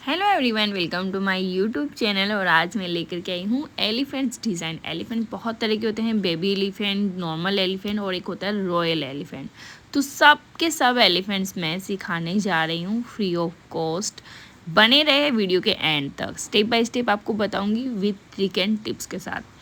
Hello everyone, welcome to my YouTube channel. और आज मैं लेकर के आई हूँ एलिफेंट्स डिज़ाइन। एलिफेंट बहुत तरह के होते हैं, बेबी एलिफेंट, नॉर्मल एलिफेंट और एक होता है रॉयल एलिफेंट। तो सब के सब एलिफेंट्स मैं सिखाने जा रही हूँ फ्री ऑफ कॉस्ट। बने रहे वीडियो के एंड तक, स्टेप बाय स्टेप आपको बताऊँगी विथ ट्रिक एंड टिप्स के साथ।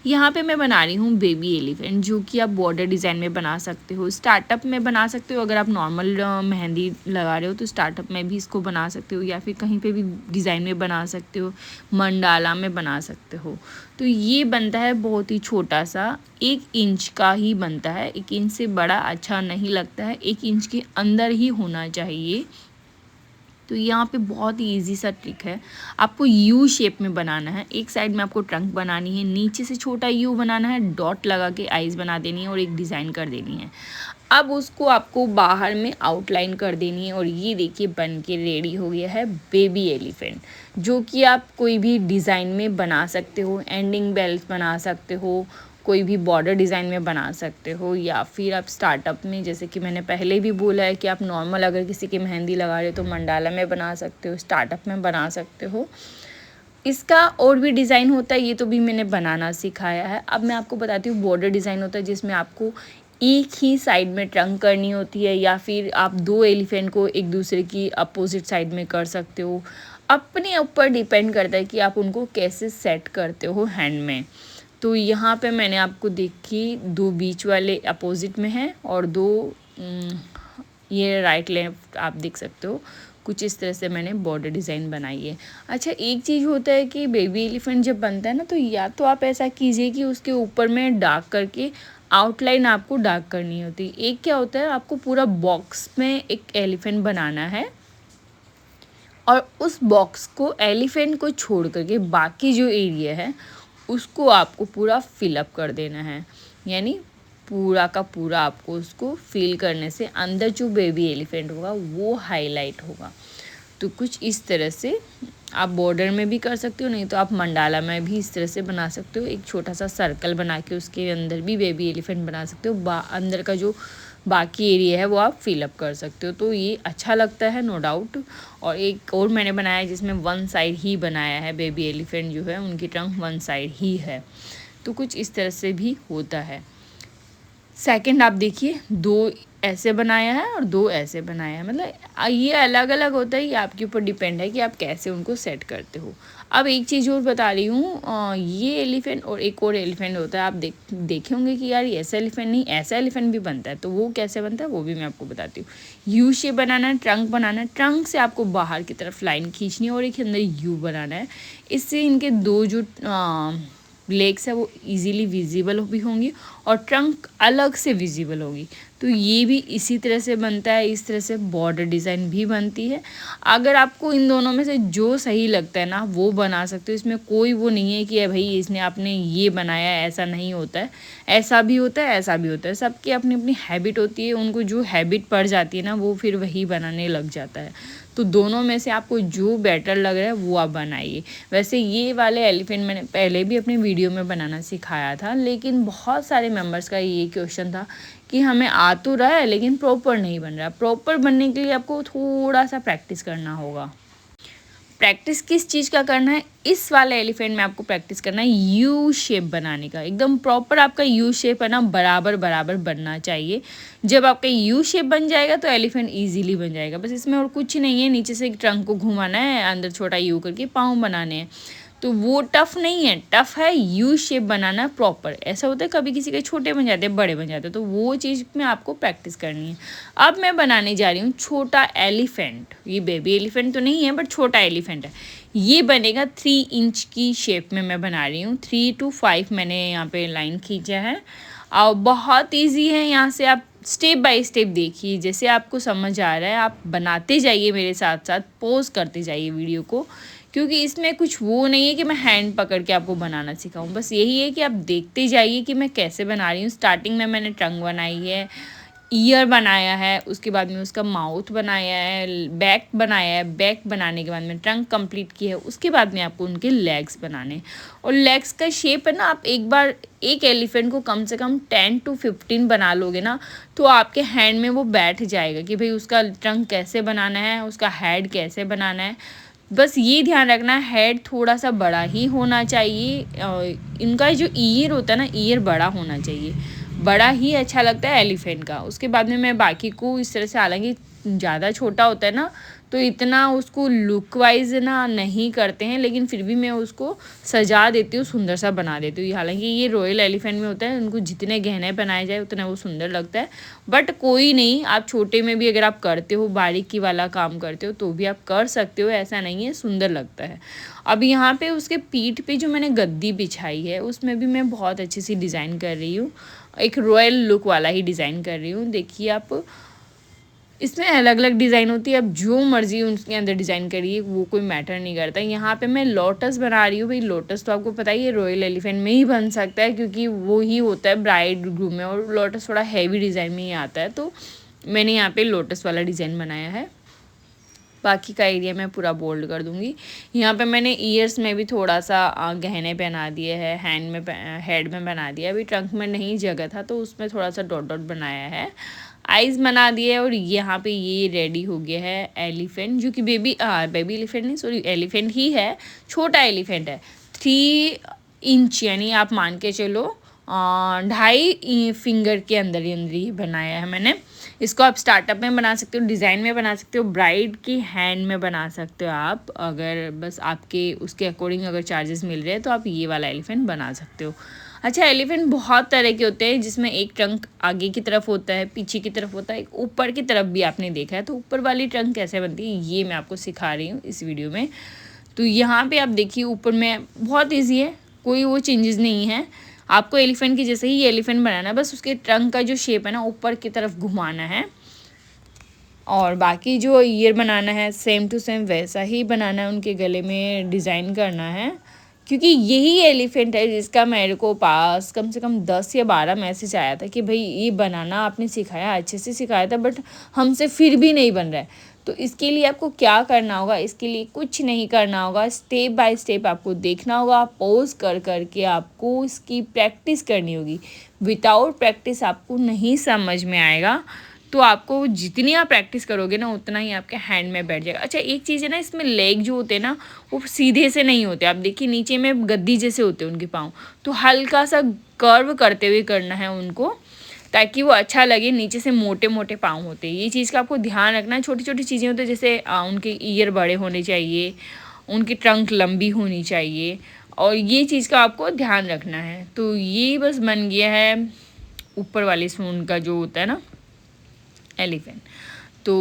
यहाँ पे मैं बना रही हूँ बेबी एलिफेंट, जो कि आप बॉर्डर डिज़ाइन में बना सकते हो, स्टार्टअप में बना सकते हो। अगर आप नॉर्मल मेहंदी लगा रहे हो तो स्टार्टअप में भी इसको बना सकते हो, या फिर कहीं पे भी डिज़ाइन में बना सकते हो, मंडाला में बना सकते हो। तो ये बनता है बहुत ही छोटा सा, 1 इंच का ही बनता है। 1 इंच से बड़ा अच्छा नहीं लगता है, 1 इंच के अंदर ही होना चाहिए। तो यहाँ पे बहुत ही ईजी सा ट्रिक है। आपको यू शेप में बनाना है। एक साइड में आपको ट्रंक बनानी है, नीचे से छोटा यू बनाना है, डॉट लगा के आइज बना देनी है और एक डिज़ाइन कर देनी है। अब उसको आपको बाहर में आउटलाइन कर देनी है। और ये देखिए बन के रेडी हो गया है बेबी एलिफेंट, जो कि आप कोई भी डिज़ाइन में बना सकते हो। एंडिंग बेल्ट बना सकते हो, कोई भी बॉर्डर डिज़ाइन में बना सकते हो, या फिर आप स्टार्टअप में, जैसे कि मैंने पहले भी बोला है कि आप नॉर्मल अगर किसी की मेहंदी लगा रहे हो तो मंडाला में बना सकते हो, स्टार्टअप में बना सकते हो। इसका और भी डिज़ाइन होता है, ये तो भी मैंने बनाना सिखाया है। अब मैं आपको बताती हूँ बॉर्डर डिज़ाइन होता है, जिसमें आपको एक ही साइड में ट्रंक करनी होती है, या फिर आप 2 एलिफेंट को एक दूसरे की अपोजिट साइड में कर सकते हो। अपने ऊपर डिपेंड करता है कि आप उनको कैसे सेट करते हो हैंड में। तो यहाँ पे मैंने आपको देखी 2 बीच वाले अपोजिट में हैं और 2 ये राइट लेफ्ट आप देख सकते हो। कुछ इस तरह से मैंने बॉर्डर डिज़ाइन बनाई है। अच्छा, एक चीज़ होता है कि बेबी एलिफेंट जब बनता है ना, तो या तो आप ऐसा कीजिए कि उसके ऊपर में डार्क करके आउटलाइन आपको डार्क करनी होती है। एक क्या होता है, आपको पूरा बॉक्स में एक एलिफेंट बनाना है और उस बॉक्स को, एलिफेंट को छोड़ करके बाकी जो एरिया है उसको आपको पूरा फिलअप कर देना है। यानी पूरा का पूरा आपको उसको फिल करने से अंदर जो बेबी एलिफेंट होगा वो हाईलाइट होगा। तो कुछ इस तरह से आप बॉर्डर में भी कर सकते हो, नहीं तो आप मंडाला में भी इस तरह से बना सकते हो। एक छोटा सा सर्कल बना के उसके अंदर भी बेबी एलिफेंट बना सकते हो। अंदर का जो बाकी एरिया है वो आप फिलअप कर सकते हो। तो ये अच्छा लगता है, नो डाउट। और एक और मैंने बनाया है जिसमें 1 साइड ही बनाया है। बेबी एलिफेंट जो है उनकी ट्रंक 1 साइड ही है। तो कुछ इस तरह से भी होता है। सेकंड आप देखिए, 2 ऐसे बनाया है और 2 ऐसे बनाया है, मतलब ये अलग अलग होता है। ये आपके ऊपर डिपेंड है कि आप कैसे उनको सेट करते हो। अब एक चीज़ और बता रही हूँ, ये एलिफेंट और एक और एलिफेंट होता है। आप देखे होंगे कि यार ये ऐसा एलिफेंट नहीं, ऐसा एलिफेंट भी बनता है। तो वो कैसे बनता है वो भी मैं आपको बताती हूँ। यू शेप बनाना है, ट्रंक बनाना है, ट्रंक से आपको बाहर की तरफ लाइन खींचनी है और एक अंदर यू बनाना है। इससे इनके 2 जो लेग्स है वो इजीली विजिबल भी होंगी और ट्रंक अलग से विजिबल होगी। तो ये भी इसी तरह से बनता है। इस तरह से बॉर्डर डिज़ाइन भी बनती है। अगर आपको इन दोनों में से जो सही लगता है ना वो बना सकते हो। इसमें कोई वो नहीं है कि भाई इसने आपने ये बनाया है, ऐसा नहीं होता है। ऐसा भी होता है, ऐसा भी होता है। सबकी अपनी अपनी हैबिट होती है, उनको जो हैबिट पड़ जाती है ना वो फिर वही बनाने लग जाता है। तो दोनों में से आपको जो बेटर लग रहा है वो आप बनाइए। वैसे ये वाले एलिफेंट मैंने पहले भी अपने वीडियो में बनाना सिखाया था, लेकिन बहुत सारे मेंबर्स का ये क्वेश्चन था कि हमें आ तो रहा है लेकिन प्रॉपर नहीं बन रहा। प्रॉपर बनने के लिए आपको थोड़ा सा प्रैक्टिस करना होगा। प्रैक्टिस किस चीज़ का करना है, इस वाले एलिफेंट में आपको प्रैक्टिस करना है यू शेप बनाने का। एकदम प्रॉपर आपका यू शेप है ना, बराबर बराबर बनना चाहिए। जब आपका यू शेप बन जाएगा तो एलिफेंट इजीली बन जाएगा। बस इसमें और कुछ नहीं है, नीचे से एक ट्रंक को घुमाना है, अंदर छोटा यू करके पाँव बनाने हैं। तो वो टफ़ नहीं है, टफ़ है यू शेप बनाना प्रॉपर। ऐसा होता है कभी किसी के छोटे बन जाते हैं, बड़े बन जाते हैं, तो वो चीज़ में आपको प्रैक्टिस करनी है। अब मैं बनाने जा रही हूँ छोटा एलिफेंट। ये बेबी एलिफेंट तो नहीं है बट छोटा एलिफेंट है। ये बनेगा 3 इंच की शेप में मैं बना रही हूँ। 3 to 5 मैंने यहाँ पे लाइन खींचा है। और बहुत ईजी है, यहाँ से आप स्टेप बाय स्टेप देखिए। जैसे आपको समझ आ रहा है आप बनाते जाइए मेरे साथ साथ, पॉज करते जाइए वीडियो को, क्योंकि इसमें कुछ वो नहीं है कि मैं हैंड पकड़ के आपको बनाना सिखाऊं। बस यही है कि आप देखते जाइए कि मैं कैसे बना रही हूँ। स्टार्टिंग में मैंने ट्रंक बनाई है, ईयर बनाया है, उसके बाद में उसका माउथ बनाया है, बैक बनाया है। बैक बनाने के बाद में ट्रंक कंप्लीट की है, उसके बाद में आपको उनके लेग्स बनाने। और लेग्स का शेप है ना, आप एक बार एक एलिफेंट को कम से कम 10 to 15 बना लोगे ना, तो आपके हैंड में वो बैठ जाएगा कि भाई उसका ट्रंक कैसे बनाना है, उसका हेड कैसे बनाना है। बस ये ध्यान रखना हेड थोड़ा सा बड़ा ही होना चाहिए। इनका जो ईयर होता है ना, ईयर बड़ा होना चाहिए, बड़ा ही अच्छा लगता है एलिफेंट का। उसके बाद में मैं बाकी को इस तरह से, हालांकि ज़्यादा छोटा होता है ना तो इतना उसको लुक वाइज ना नहीं करते हैं, लेकिन फिर भी मैं उसको सजा देती हूँ, सुंदर सा बना देती हूँ। हालांकि ये रॉयल एलिफेंट में होता है, उनको जितने गहने बनाए जाए उतना वो सुंदर लगता है। बट कोई नहीं, आप छोटे में भी अगर आप करते हो, बारीकी वाला काम करते हो तो भी आप कर सकते हो, ऐसा नहीं है, सुंदर लगता है। अब यहाँ पे उसके पीठ पे जो मैंने गद्दी बिछाई है उसमें भी मैं बहुत अच्छी सी डिज़ाइन कर रही हूँ, एक रॉयल लुक वाला ही डिज़ाइन कर रही हूँ। देखिए आप, इसमें अलग अलग डिज़ाइन होती है, अब जो मर्ज़ी उसके अंदर डिज़ाइन करिए, वो कोई मैटर नहीं करता। यहाँ पे मैं लोटस बना रही हूँ। भाई लोटस तो आपको पता ही है रॉयल एलिफेंट में ही बन सकता है, क्योंकि वो ही होता है ब्राइड ग्रूम में, और लोटस थोड़ा हैवी डिज़ाइन में ही आता है, तो मैंने यहाँ पे लोटस वाला डिज़ाइन बनाया है। बाकी का एरिया मैं पूरा बोल्ड कर दूँगी। यहाँ पे मैंने ईयर्स में भी थोड़ा सा गहने पहना दिए हैं, हैंड में हेड में बना दिया। अभी ट्रंक में नहीं जगह था तो उसमें थोड़ा सा डॉट डॉट बनाया है, आइज़ बना दिए। और यहाँ पे ये रेडी हो गया है एलिफेंट, जो कि बेबी एलिफेंट नहीं, सॉरी एलिफेंट ही है, छोटा एलिफेंट है। 3 इंच यानी आप मान के चलो 2.5 फिंगर के अंदर ही बनाया है मैंने। इसको आप स्टार्टअप में बना सकते हो, डिज़ाइन में बना सकते हो, ब्राइड की हैंड में बना सकते हो आप। अगर बस आपके उसके अकॉर्डिंग अगर चार्जेस मिल रहे हैं तो आप ये वाला एलिफेंट बना सकते हो। अच्छा, एलिफेंट बहुत तरह के होते हैं, जिसमें एक ट्रंक आगे की तरफ होता है, पीछे की तरफ होता है, एक ऊपर की तरफ भी आपने देखा है। तो ऊपर वाली ट्रंक कैसे बनती है ये मैं आपको सिखा रही हूँ इस वीडियो में। तो यहाँ पे आप देखिए ऊपर में बहुत ईजी है, कोई वो चेंजेस नहीं है। आपको एलिफेंट की जैसे ही एलिफेंट बनाना है, बस उसके ट्रंक का जो शेप है ना ऊपर की तरफ घुमाना है, और बाकी जो ईयर बनाना है सेम टू सेम वैसा ही बनाना है, उनके गले में डिज़ाइन करना है। क्योंकि यही एलिफेंट है जिसका मेरे को पास कम से कम 10 या 12 मैसेज आया था कि भाई ये बनाना आपने सिखाया, अच्छे से सिखाया था, बट हमसे फिर भी नहीं बन रहा है। तो इसके लिए आपको क्या करना होगा, इसके लिए कुछ नहीं करना होगा, स्टेप बाय स्टेप आपको देखना होगा, पोज कर करके आपको इसकी प्रैक्टिस करनी होगी। विदाउट प्रैक्टिस आपको नहीं समझ में आएगा। तो आपको जितनी आप प्रैक्टिस करोगे ना उतना ही आपके हैंड में बैठ जाएगा। अच्छा, एक चीज़ है ना, इसमें लेग जो होते हैं ना वो सीधे से नहीं होते, आप देखिए नीचे में गद्दी जैसे होते हैं उनके पाँव, तो हल्का सा कर्व करते हुए करना है उनको, ताकि वो अच्छा लगे। नीचे से मोटे मोटे पाँव होते हैं, ये चीज़ का आपको ध्यान रखना है। छोटी छोटी चीज़ें होती है, जैसे उनके ईयर बड़े होने चाहिए, उनकी ट्रंक लंबी होनी चाहिए, और ये चीज़ का आपको ध्यान रखना है। तो ये बस बन गया है ऊपर वाले सूंड का जो होता है ना एलिफेंट। तो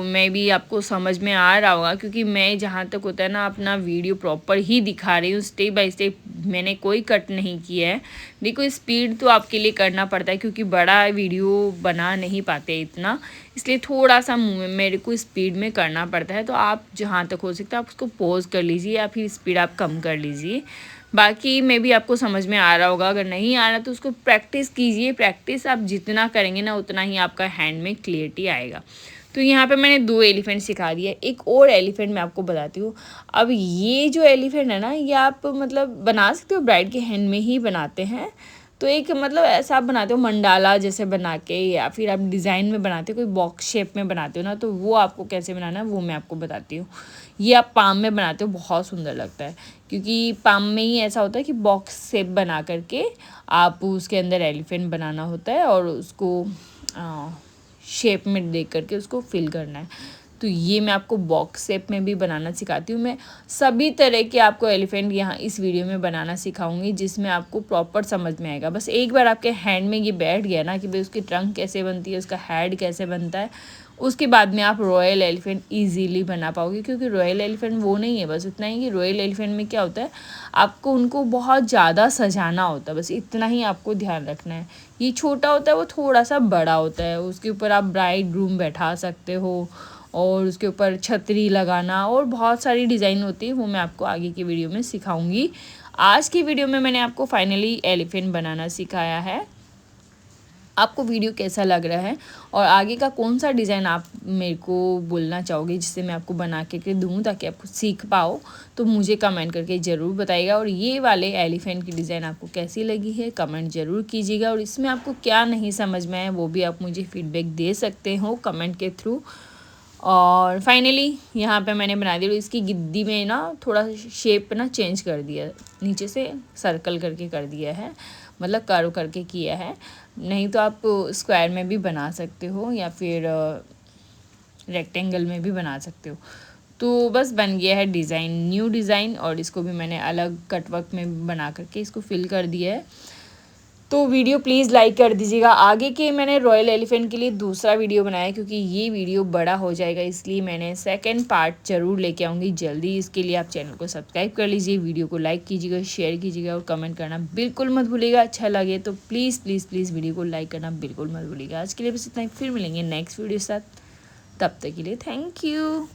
मैं भी आपको समझ में आ रहा होगा, क्योंकि मैं जहाँ तक होता है ना अपना वीडियो प्रॉपर ही दिखा रही हूँ, स्टेप बाय स्टेप, मैंने कोई कट नहीं किया है। देखो स्पीड तो आपके लिए करना पड़ता है, क्योंकि बड़ा वीडियो बना नहीं पाते इतना, इसलिए थोड़ा सा मेरे को स्पीड में करना पड़ता है। तो आप जहाँ तक हो सकता है आप उसको पॉज कर लीजिए या फिर स्पीड आप कम कर लीजिए। बाकी मैं भी आपको समझ में आ रहा होगा, अगर नहीं आ रहा तो उसको प्रैक्टिस कीजिए। प्रैक्टिस आप जितना करेंगे ना उतना ही आपका हैंड में क्लियरिटी आएगा। तो यहाँ पे मैंने 2 एलिफेंट सिखा दिया, एक और एलिफेंट मैं आपको बताती हूँ। अब ये जो एलिफेंट है ना ये आप मतलब बना सकते हो, ब्राइड के हैंड में ही बनाते हैं। तो एक मतलब ऐसा आप बनाते हो मंडाला जैसे बना के, या फिर आप डिज़ाइन में बनाते हो, कोई बॉक्स शेप में बनाते हो ना, तो वो आपको कैसे बनाना है वो मैं आपको बताती हूँ। ये आप पाम में बनाते हो, बहुत सुंदर लगता है, क्योंकि पाम में ही ऐसा होता है कि बॉक्स शेप बना करके आप उसके अंदर एलिफेंट बनाना होता है, और उसको शेप में दे करके उसको फिल करना है। तो ये मैं आपको बॉक्स शेप में भी बनाना सिखाती हूँ। मैं सभी तरह के आपको एलिफेंट यहाँ इस वीडियो में बनाना सिखाऊंगी, जिसमें आपको प्रॉपर समझ में आएगा। बस एक बार आपके हैंड में ये बैठ गया ना कि भाई उसकी ट्रंक कैसे बनती है, उसका हेड कैसे बनता है, उसके बाद में आप रॉयल एलिफेंट इजीली बना पाओगे। क्योंकि रॉयल एलिफेंट वो नहीं है, बस इतना ही कि रॉयल एलिफेंट में क्या होता है, आपको उनको बहुत ज़्यादा सजाना होता है, बस इतना ही आपको ध्यान रखना है। ये छोटा होता है, वो थोड़ा सा बड़ा होता है, उसके ऊपर आप ब्राइड ग्रूम बैठा सकते हो, और उसके ऊपर छतरी लगाना और बहुत सारी डिज़ाइन होती है, वो मैं आपको आगे की वीडियो में सिखाऊंगी। आज की वीडियो में मैंने आपको फाइनली एलिफेंट बनाना सिखाया है। आपको वीडियो कैसा लग रहा है, और आगे का कौन सा डिज़ाइन आप मेरे को बोलना चाहोगे जिससे मैं आपको बना के दूँ ताकि आप सीख पाओ, तो मुझे कमेंट करके ज़रूर बताइएगा। और ये वाले एलिफेंट की डिज़ाइन आपको कैसी लगी है कमेंट ज़रूर कीजिएगा, और इसमें आपको क्या नहीं समझ में आया वो भी आप मुझे फीडबैक दे सकते हो कमेंट के थ्रू। और फाइनली यहाँ पे मैंने बना दिया। इसकी गिद्दी में ना थोड़ा शेप ना चेंज कर दिया, नीचे से सर्कल करके कर दिया है, मतलब कर्व करके किया है। नहीं तो आप स्क्वायर में भी बना सकते हो या फिर रेक्टेंगल में भी बना सकते हो। तो बस बन गया है डिज़ाइन, न्यू डिज़ाइन। और इसको भी मैंने अलग कटवर्क में बना करके इसको फिल कर दिया है। तो वीडियो प्लीज़ लाइक कर दीजिएगा। आगे के मैंने रॉयल एलिफेंट के लिए दूसरा वीडियो बनाया, क्योंकि ये वीडियो बड़ा हो जाएगा, इसलिए मैंने सेकंड पार्ट ज़रूर लेके आऊँगी जल्दी। इसके लिए आप चैनल को सब्सक्राइब कर लीजिए, वीडियो को लाइक कीजिएगा, शेयर कीजिएगा और कमेंट करना बिल्कुल मत भूलिएगा। अच्छा लगे तो प्लीज़ प्लीज़ प्लीज़ वीडियो को लाइक करना बिल्कुल मत भूलिएगा। आज के लिए बस इतना ही, फिर मिलेंगे नेक्स्ट वीडियो के साथ। तब तक के लिए थैंक यू।